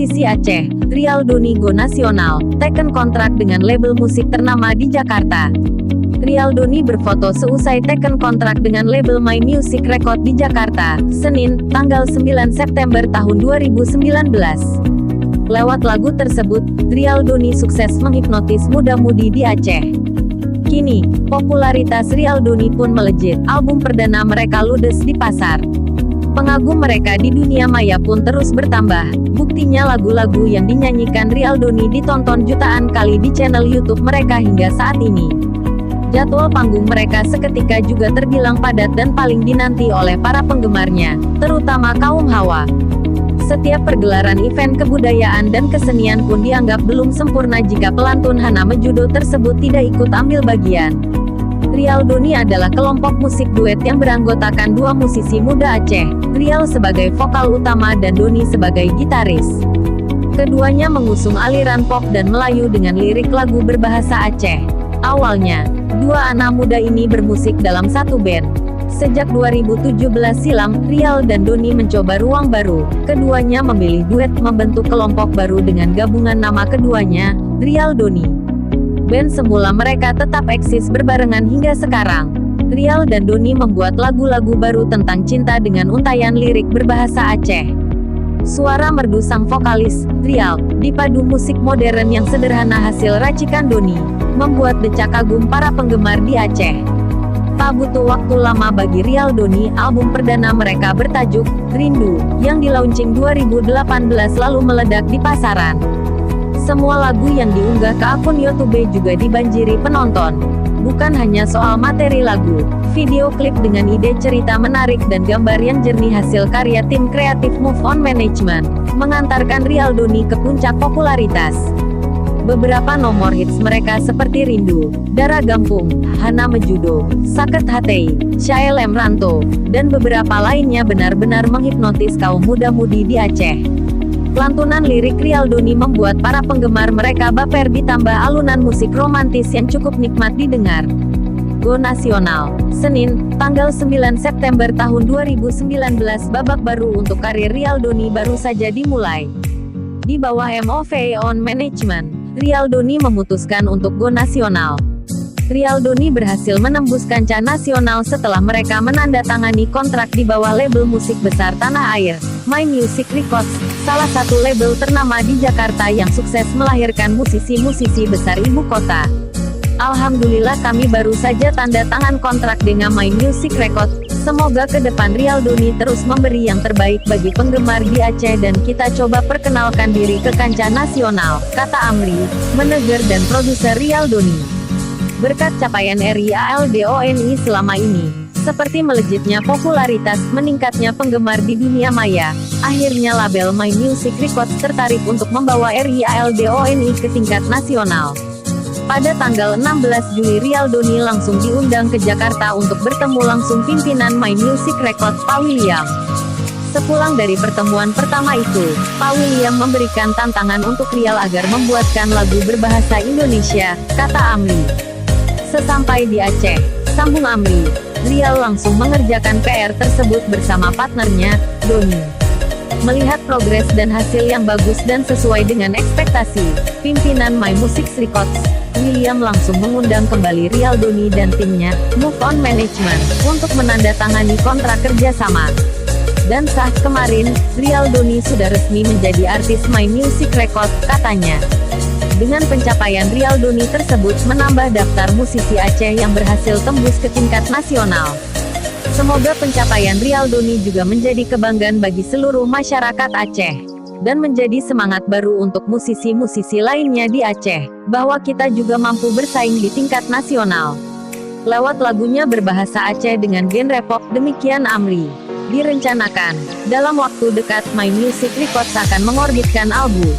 Musisi Aceh, Rial Doni go nasional, teken kontrak dengan label musik ternama di Jakarta. Rial Doni berfoto seusai teken kontrak dengan label My Music Record di Jakarta, Senin, tanggal 9 September tahun 2019. Lewat lagu tersebut, Rial Doni sukses menghipnotis muda-mudi di Aceh. Kini, popularitas Rial Doni pun melejit, album perdana mereka ludes di pasar. Pengagum mereka di dunia maya pun terus bertambah. Buktinya lagu-lagu yang dinyanyikan Rial Doni ditonton jutaan kali di channel YouTube mereka hingga saat ini. Jadwal panggung mereka seketika juga terbilang padat dan paling dinanti oleh para penggemarnya, terutama kaum hawa. Setiap pergelaran event kebudayaan dan kesenian pun dianggap belum sempurna jika pelantun Hana Mejudo tersebut tidak ikut ambil bagian. Rial Doni adalah kelompok musik duet yang beranggotakan dua musisi muda Aceh, Rial sebagai vokal utama dan Doni sebagai gitaris. Keduanya mengusung aliran pop dan Melayu dengan lirik lagu berbahasa Aceh. Awalnya, dua anak muda ini bermusik dalam satu band. Sejak 2017 silam, Rial dan Doni mencoba ruang baru. Keduanya memilih duet membentuk kelompok baru dengan gabungan nama keduanya, Rial Doni. Band semula mereka tetap eksis berbarengan hingga sekarang. Rial dan Doni membuat lagu-lagu baru tentang cinta dengan untaian lirik berbahasa Aceh. Suara merdu sang vokalis, Rial, dipadu musik modern yang sederhana hasil racikan Doni, membuat decak kagum para penggemar di Aceh. Tak butuh waktu lama bagi Rial Doni, album perdana mereka bertajuk Rindu, yang dilaunching 2018 lalu meledak di pasaran. Semua lagu yang diunggah ke akun YouTube juga dibanjiri penonton. Bukan hanya soal materi lagu, video klip dengan ide cerita menarik dan gambar yang jernih hasil karya tim kreatif Move On Management, mengantarkan Rial Doni ke puncak popularitas. Beberapa nomor hits mereka seperti Rindu, Darah Gampung, Hana Mejudo, Saket Hatei, Syael Emranto, dan beberapa lainnya benar-benar menghipnotis kaum muda-mudi di Aceh. Lantunan lirik Rial Doni membuat para penggemar mereka baper ditambah alunan musik romantis yang cukup nikmat didengar. Go Nasional, Senin, tanggal 9 September tahun 2019. Babak baru untuk karir Rial Doni baru saja dimulai. Di bawah Move On Management, Rial Doni memutuskan untuk go nasional. Rial Doni berhasil menembus kancah nasional setelah mereka menandatangani kontrak di bawah label musik besar tanah air, My Music Records, salah satu label ternama di Jakarta yang sukses melahirkan musisi-musisi besar ibu kota. Alhamdulillah kami baru saja tanda tangan kontrak dengan My Music Records. Semoga ke depan Rial Doni terus memberi yang terbaik bagi penggemar di Aceh dan kita coba perkenalkan diri ke kancah nasional, kata Amri, manajer dan produser Rial Doni. Berkat capaian Rial Doni selama ini, seperti melejitnya popularitas, meningkatnya penggemar di dunia maya, akhirnya label My Music Records tertarik untuk membawa Rial Doni ke tingkat nasional. Pada tanggal 16 Juli Rial Doni langsung diundang ke Jakarta untuk bertemu langsung pimpinan My Music Records, Pak William. Sepulang dari pertemuan pertama itu, Pak William memberikan tantangan untuk Rial agar membuatkan lagu berbahasa Indonesia, kata Amri. Sesampai di Aceh, sambung Amri, Rial langsung mengerjakan PR tersebut bersama partnernya, Doni. Melihat progres dan hasil yang bagus dan sesuai dengan ekspektasi, pimpinan My Music Records, William langsung mengundang kembali Rial Doni dan timnya, Move On Management, untuk menandatangani kontrak kerjasama. Dan saat kemarin, Rial Doni sudah resmi menjadi artis My Music Records, katanya. Dengan pencapaian Rial Doni tersebut menambah daftar musisi Aceh yang berhasil tembus ke tingkat nasional. Semoga pencapaian Rial Doni juga menjadi kebanggaan bagi seluruh masyarakat Aceh, dan menjadi semangat baru untuk musisi-musisi lainnya di Aceh, bahwa kita juga mampu bersaing di tingkat nasional. Lewat lagunya berbahasa Aceh dengan genre pop, demikian Amri. Direncanakan, dalam waktu dekat My Music Records akan mengorbitkan album